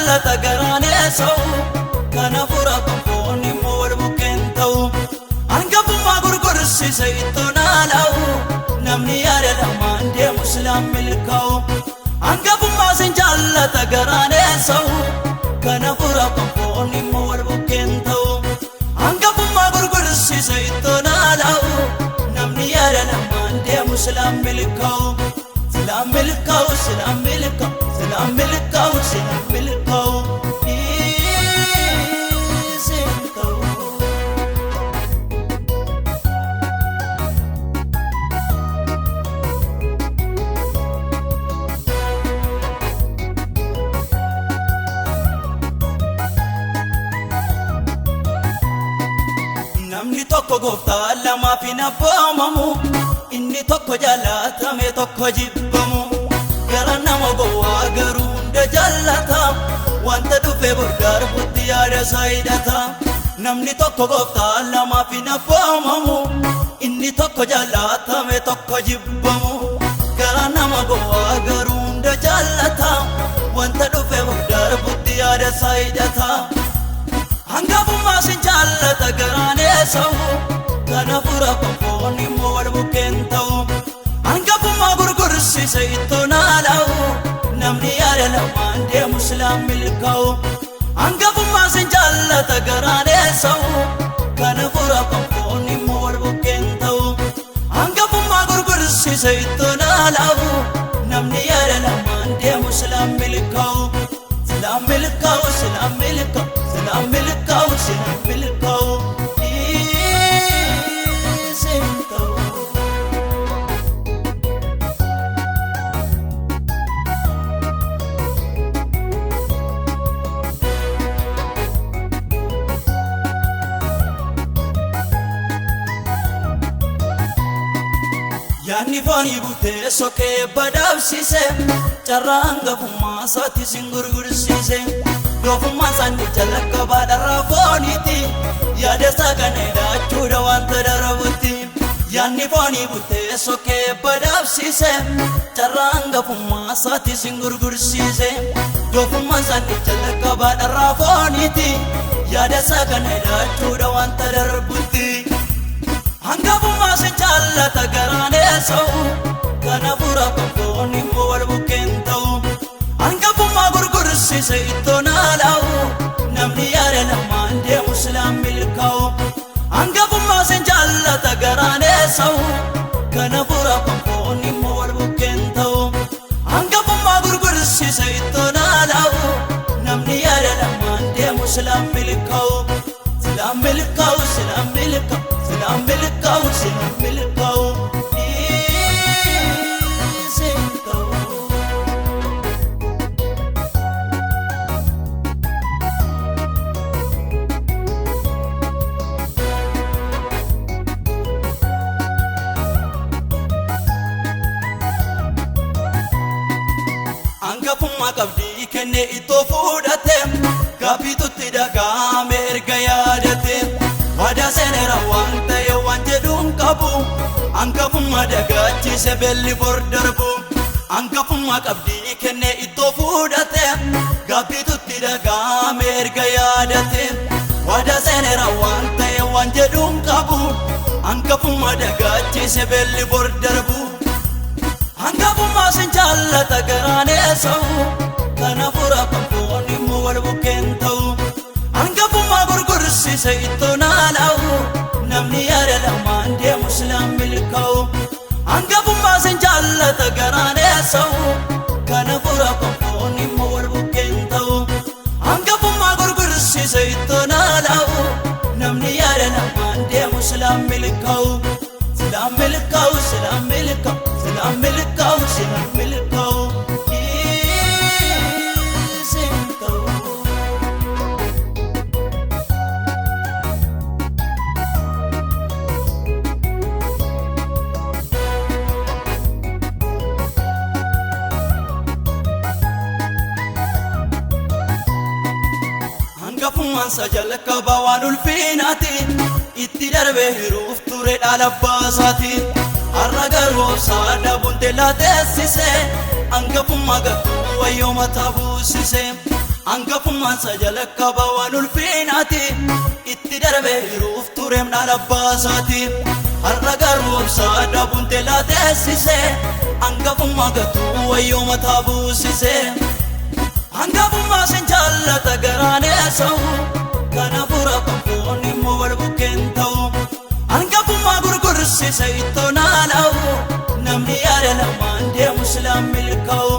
jaalata garaane sa'u kana fura konfoonni mool bukkeen ta'u hangafummaa gurgursise ittoonaa la'u namni yaada lamaan deemu silaan milkaa'u hangafummaa sin jaalata garaane sa'u kana fura konfoonni mool bukkeen ta'u hangafummaa gurgursise ittoonaa la'u namni yaada lamaan deemu silaan milkaa'u silaan milkaa'u silaan milkaa'u silaan milkaa'u silaan milkaa'u namni tokko gooftaa lamaaf hin abboomamu inni tokko jaalatame tokko jibbamu gara nama gowwaa garuu hunda jaallata wanta dhufe bordarbutti yaada isaa hidhata namni tokko gooftaa lamaaf hin abboomamu inni tokko jaalatame tokko jibbamu gara nama gowwaa garuu hunda jaallata wanta dhufe bordarbutti yaada isaa hidhata hangafummaa sin jaallata garaane sa'u kana fura konfoonni immoo wal bukkeen ta'u hangafummaa gurgursise ittoonaa la'u namni yaada lamaan deemu silaan milkaa'u hangafummaa sin jaallata garaane sa'u kana fura konfoonni immoo wal bukkeen ta'u hangafummaa gurgursise ittoonaa la'u namni yaada lamaan deemu silaan milkaa'u silaan milkaa'u silaan milkaa'u silaan milkaa'u silaan milkaa'u yaanni foonii butee sokee badhaabsise carraa hangafummaa isaatti sin gurgursiise doofummaan isaanii jalakka baadharraa fooniiti yaada isaa kana hidhachuudha wanta darabutti yaanni foonii butee sokee badhaabsise carraa hangafummaa isaatti sin gurgursiise doofummaan isaanii jalakka baadharraa fooniiti yaada isaa kana hidhachuudha wanta darabutti hangafummaa sin jaallata garaane sa'u kana fura konfoonni immoo wal bukkeen ta'u hangafummaa gurgursise ittoonaa la'u namni yaada lamaan deemu silaan milkaa'u hangafummaa sin jaallata garaane sa'u kana fura konfoonni immoo wal bukkeen ta'u hangafummaa gurgursise ittoonaa la'u namni yaada lamaan deemu silaan milkaa'u silaan milkaa'u silaan milkaa'u silaan milkaa'u silaan milkaa'u hangafummaa qabdii kennee ittoo fuudhate gaaffiitutti dhaga'ame erga yaadate waadaa seenera waan ta'e waan jedhuun qabu hangafummaa dagaachise belli bor darbu hangafummaa qabdii kennee ittoo fuudhate gaaffiitutti dhaga'ame erga yaadate waadaa seenera waan ta'e waan jedhuun qabu hangafummaa dagaachise belli bor darbu hangafummaa sin jaallata garaane sa'u kana fura konfoonni immoo wal bukkeen ta'u hangafummaa gurgursise ittoonaa la'u namni yaada lamaan deemu silaan milkaa'u hangafummaa sin jaallata garaane sa'u kana fura konfoonni immoo wal bukkeen ta'u hangafummaa gurgursise ittoonaa la'u namni yaada lamaan deemu silaan milkaa'u silaan milkaa'u silaan milkaa'u silaan milkaa'u silaan milkaa'u hangafummaan isa jalqaba waan ulfiinaati itti darbee hiruuf ture dhaala baasaati har'a garuu saada buntee laateessise hangafummaa gatuu wayyoo mataa buusise Angafummaan sajalakka bawaan ulfiinaati itti darbee hiruuf tureem dhaalabaasaati har'a garuu obsaa dhabuun laateessise angafummaa gatuu wayyoo mataa buusise angafummaa sin jaallata garaan eessa'u kana fura konfoon immoo wal bukkeen ta'u angafummaa gurgursise ittoo naala'u namni yaada lamaan deemu silaan milkaa'u